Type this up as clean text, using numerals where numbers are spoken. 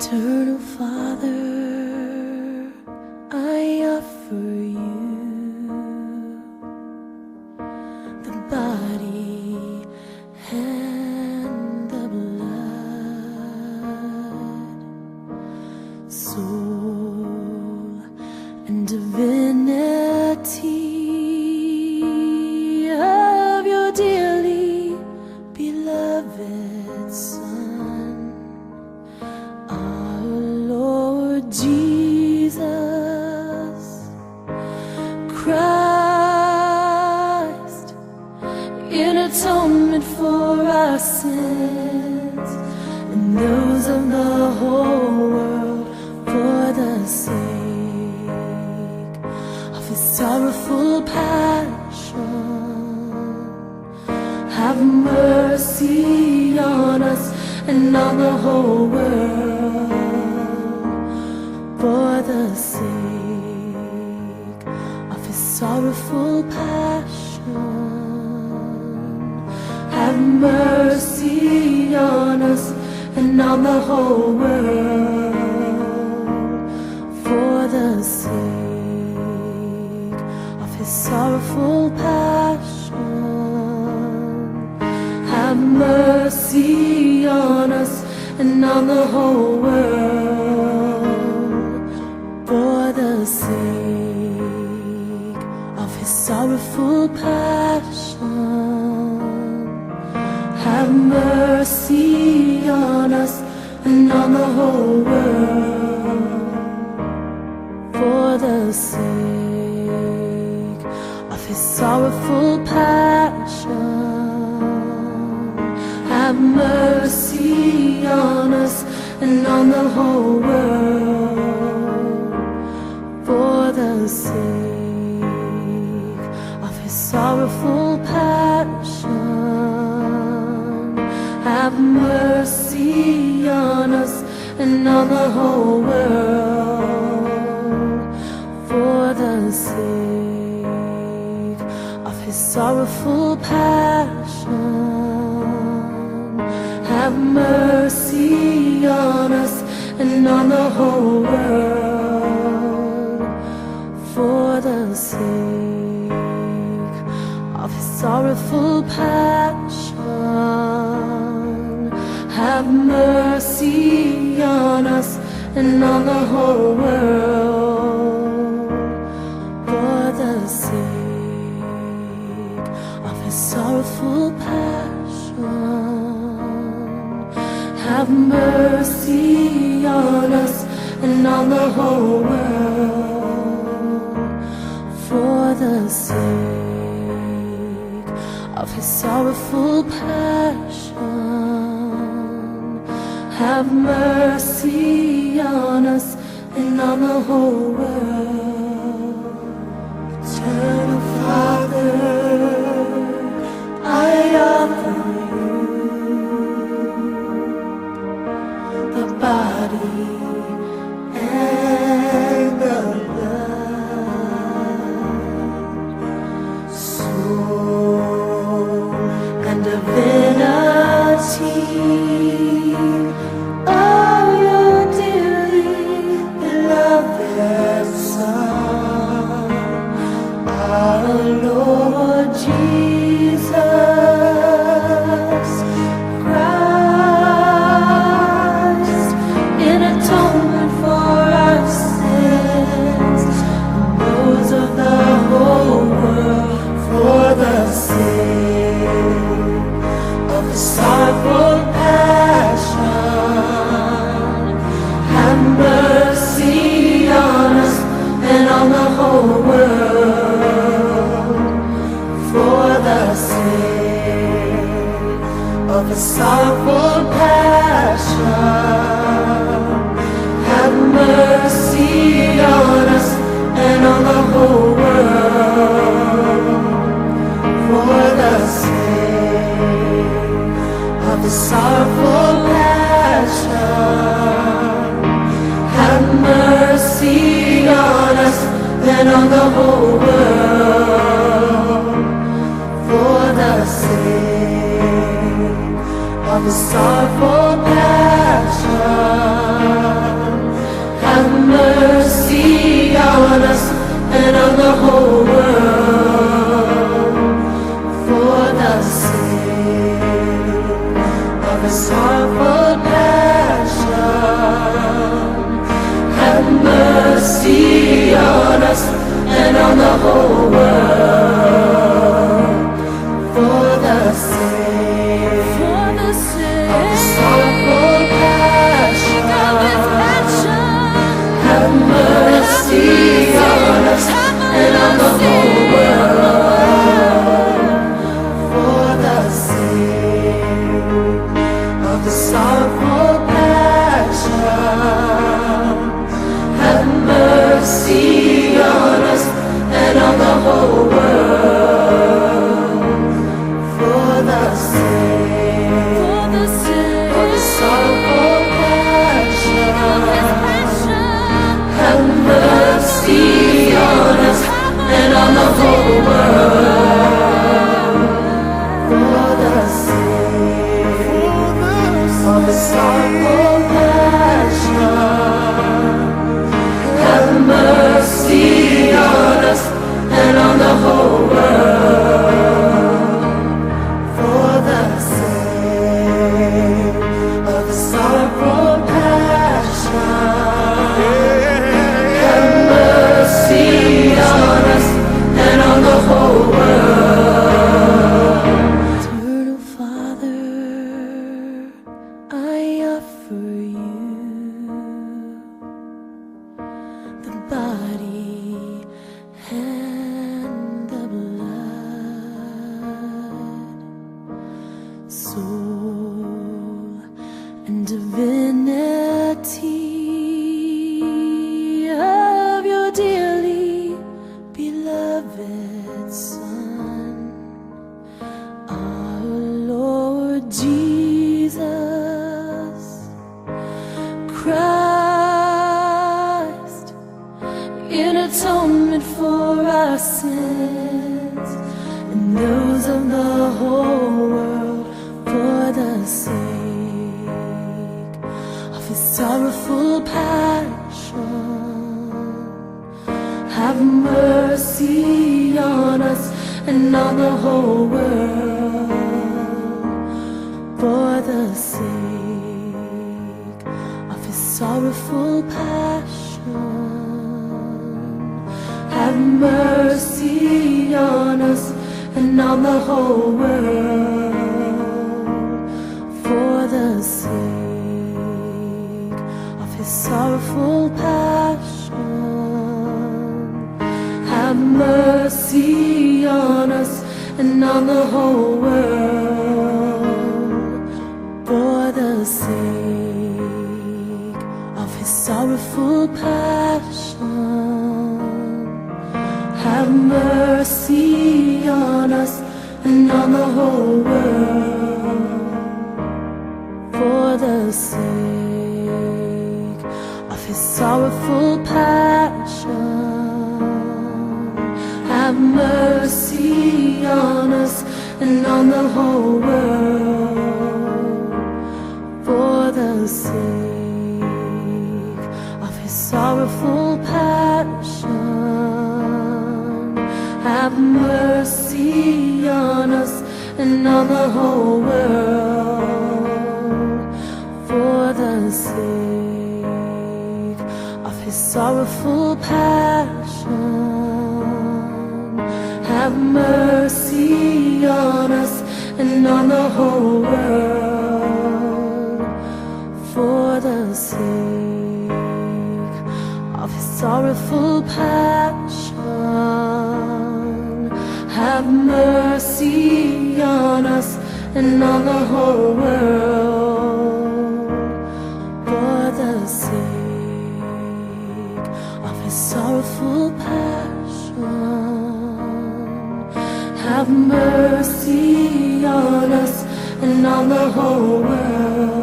Eternal Father, I offer you the body and the blood, soul and divinity of your dearly beloved Son, our Lord Jesus Christ, in atonement for our sins and those of the whole world, for the sake of His sorrowful passion. Have mercy on us and on the whole world, for the sake of His sorrowful passion. Have mercy on us and on the whole world, for the sake of His sorrowful passion. Have mercy on us and on the whole world, for the sake of His sorrowful passion. Have mercy on us and on the whole world, for the sake of His sorrowful passion. Have mercy on us and on the whole world, for the sake of His sorrowful passion. Have mercy on us and on the whole world, for the sake of His sorrowful passion. Have mercy on us and on the whole world, for the sake of His sorrowful passion. Have mercy on us and on the whole world, for the sake of His sorrowful passion. Have mercy on us and on the whole world, for the sake of His sorrowful passion. Have mercy on us and on the whole world. Eternal Father, I offer the body and the blood, soul and divinity of your dearly beloved Son, our Lord Jesus Christ, in atonement for our sins and those of the whole world, for the sake of His sorrowful passion. Have mercy on us and on the whole world, for the sake of His sorrowful passion. Have mercy on us and on the whole world, for the sake of His sorrowful passion. Have mercy on us and on the whole world, for the sake of His sorrowful passion. in atonement for our sins and those of the whole world, for the sake of his sorrowful passion. Have mercy on us and on the whole world, for the sake of his sorrowful passion. Have mercy on us and on the whole world, for the sake of his sorrowful passion. Have mercy on us and on the whole world, for the sake of his sorrowful passion. Have mercy on us and on the whole world, for the sake of his sorrowful passion. Have mercy on us and on the whole world, for the sake of his sorrowful passion. Have mercy on us and on the whole world, for the sake of his sorrowful passion. Have mercy on us and on the whole world, for the sake of his sorrowful passion. Have mercy on us and on the whole world, for the sake of his sorrowful passion. Have mercy on us and on the whole world,